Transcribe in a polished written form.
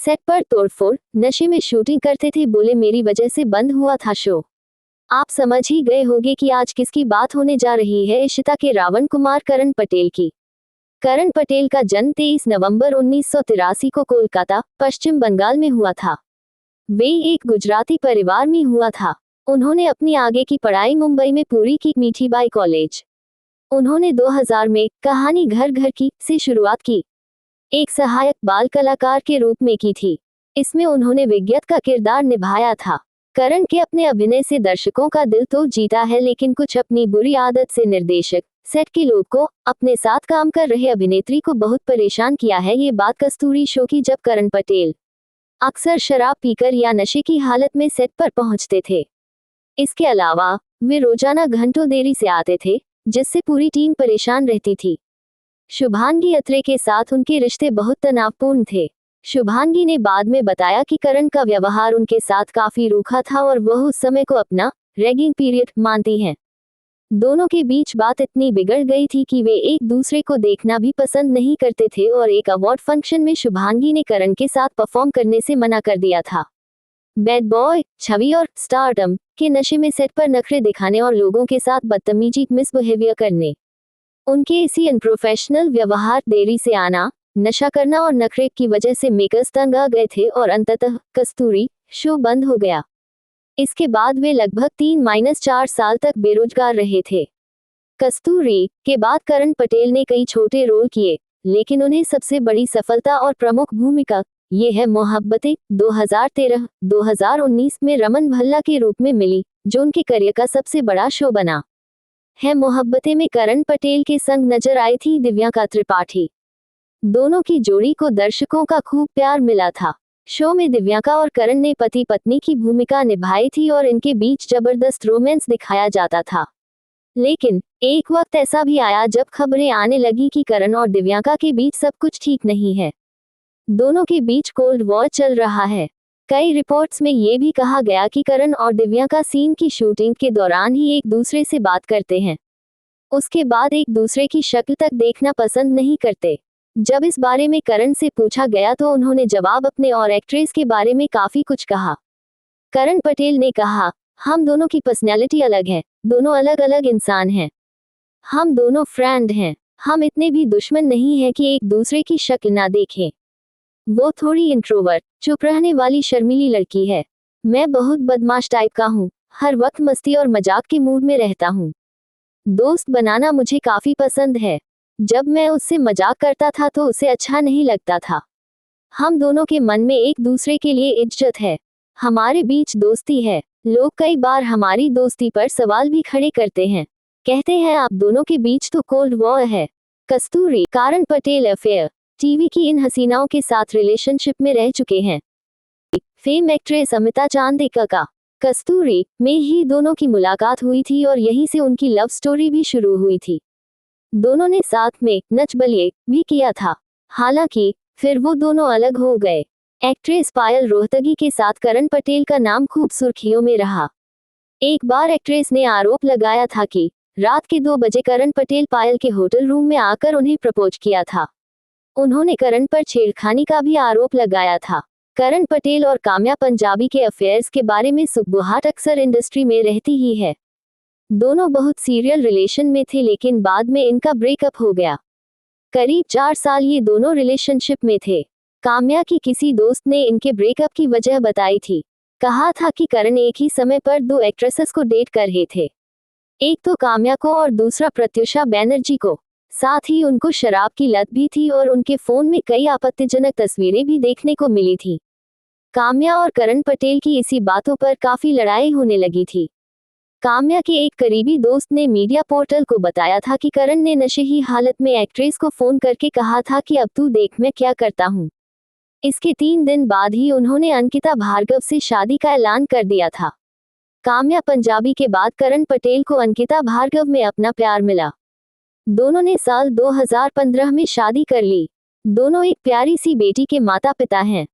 Set पर तोड़फोड़, नशे में शूटिंग करते थे, बोले मेरी वजह से बंद हुआ था शो। आप समझ ही गए होंगे कि आज किसकी बात होने जा रही है, इशिता के रावण कुमार करण पटेल की। करण पटेल का जन्म 23 नवंबर 1983 को कोलकाता, पश्चिम बंगाल में हुआ था। वे एक गुजराती परिवार में हुआ था। उन्होंने अपनी आगे की पढ़ाई मुंबई में पूरी की, मीठीबाई कॉलेज। उन्होंने 2000 में कहानी घर घर की से शुरुआत की, एक सहायक बाल कलाकार के रूप में की थी। इसमें उन्होंने विज्ञत का किरदार निभाया था। करण के अपने अभिनय से दर्शकों का दिल तो जीता है, लेकिन कुछ अपनी बुरी आदत से निर्देशक, सेट के लोग को, अपने साथ काम कर रहे अभिनेत्री को बहुत परेशान किया है। ये बात कस्तूरी शो की, जब करण पटेल अक्सर शराब पीकर या नशे की हालत में सेट पर पहुंचते थे। इसके अलावा वे रोजाना घंटों देरी से आते थे, जिससे पूरी टीम परेशान रहती थी। शुभांगी अत्रे के साथ उनके रिश्ते बहुत तनावपूर्ण थे। शुभांगी ने बाद में बताया कि करण का व्यवहार उनके साथ काफी रूखा था और वह उस समय को अपना रैगिंग पीरियड मानती हैं। दोनों के बीच बात इतनी बिगड़ गई थी कि वे एक दूसरे को देखना भी पसंद नहीं करते थे और एक अवार्ड फंक्शन में शुभांगी ने करण के साथ परफॉर्म करने से मना कर दिया था। बैड बॉय छवि और स्टारडम के नशे में सेट पर नखरे दिखाने और लोगों के साथ बदतमीजी मिसबिहेवियर करने, उनके इसी अनप्रोफेशनल व्यवहार, देरी से आना, नशा करना और नखरे की वजह से मेकर्स तंग आ गए थे और अंततः कस्तूरी शो बंद हो गया। इसके बाद वे लगभग 3-4 साल तक बेरोजगार रहे थे। कस्तूरी के बाद करण पटेल ने कई छोटे रोल किए, लेकिन उन्हें सबसे बड़ी सफलता और प्रमुख भूमिका ये है मोहब्बतें 2013-2019 में रमन भल्ला के रूप में मिली, जो उनके करियर का सबसे बड़ा शो बना है। मोहब्बतें में करण पटेल के संग नजर आई थी दिव्यांका त्रिपाठी। दोनों की जोड़ी को दर्शकों का खूब प्यार मिला था। शो में दिव्यांका और करण ने पति पत्नी की भूमिका निभाई थी और इनके बीच जबरदस्त रोमांस दिखाया जाता था। लेकिन एक वक्त ऐसा भी आया जब खबरें आने लगी कि करण और दिव्यांका के बीच सब कुछ ठीक नहीं है। दोनों के बीच कोल्ड वॉर चल रहा है। कई रिपोर्ट्स में ये भी कहा गया कि करण और दिव्यांका सीन की शूटिंग के दौरान ही एक दूसरे से बात करते हैं, उसके बाद एक दूसरे की शक्ल तक देखना पसंद नहीं करते। जब इस बारे में करण से पूछा गया तो उन्होंने जवाब अपने और एक्ट्रेस के बारे में काफी कुछ कहा। करण पटेल ने कहा, हम दोनों की पर्सनैलिटी अलग है, दोनों अलग अलग इंसान हैं। हम दोनों फ्रेंड हैं। हम इतने भी दुश्मन नहीं हैं कि एक दूसरे की शक्ल ना देखें। वो थोड़ी इंट्रोवर्ट, चुप रहने वाली शर्मीली लड़की है। मैं बहुत बदमाश टाइप का हूँ, हर वक्त मस्ती और मजाक के मूड में रहता हूँ। दोस्त बनाना मुझे काफी पसंद है। जब मैं उससे मजाक करता था तो उसे अच्छा नहीं लगता था। हम दोनों के मन में एक दूसरे के लिए इज्जत है। हमारे बीच दोस्ती है। लोग कई बार हमारी दोस्ती पर सवाल भी खड़े करते हैं, कहते हैं आप दोनों के बीच तो कोल्ड वॉर है। कस्तूरी करण पटेल अफेयर टीवी की इन हसीनाओं के साथ रिलेशनशिप में रह चुके हैं। फेम एक्ट्रेस अमिता चांदेकर का कस्तूरी में ही दोनों की मुलाकात हुई थी और यहीं से उनकी लव स्टोरी भी शुरू हुई थी। दोनों ने साथ में नच बलिए भी किया था। हालांकि फिर वो दोनों अलग हो गए। एक्ट्रेस पायल रोहतगी के साथ करण पटेल का नाम खूब सुर्खियों में रहा। एक बार एक्ट्रेस ने आरोप लगाया था कि रात के 2 बजे करण पटेल पायल के होटल रूम में आकर उन्हें प्रपोज किया था। उन्होंने करण पर छेड़खानी का भी आरोप लगाया था। करण पटेल और काम्या पंजाबी के अफेयर्स के बारे में सुगबुहाट अक्सर इंडस्ट्री में रहती ही है। दोनों बहुत सीरियल रिलेशन में थे, लेकिन बाद में इनका ब्रेकअप हो गया। करीब 4 साल ये दोनों रिलेशनशिप में थे। काम्या की किसी दोस्त ने इनके ब्रेकअप की वजह बताई थी। कहा था कि करण एक ही समय पर 2 एक्ट्रेसेस को डेट कर रहे थे, एक तो काम्या को और दूसरा प्रत्युषा बैनर्जी को। साथ ही उनको शराब की लत भी थी और उनके फोन में कई आपत्तिजनक तस्वीरें भी देखने को मिली थी। काम्या और करण पटेल की इसी बातों पर काफी लड़ाई होने लगी थी। काम्या के एक करीबी दोस्त ने मीडिया पोर्टल को बताया था कि करण ने नशेही हालत में एक्ट्रेस को फोन करके कहा था कि अब तू देख मैं क्या करता हूँ। इसके 3 दिन बाद ही उन्होंने अंकिता भार्गव से शादी का ऐलान कर दिया था। काम्या पंजाबी के बाद करण पटेल को अंकिता भार्गव में अपना प्यार मिला। दोनों ने साल 2015 में शादी कर ली। दोनों एक प्यारी सी बेटी के माता पिता हैं।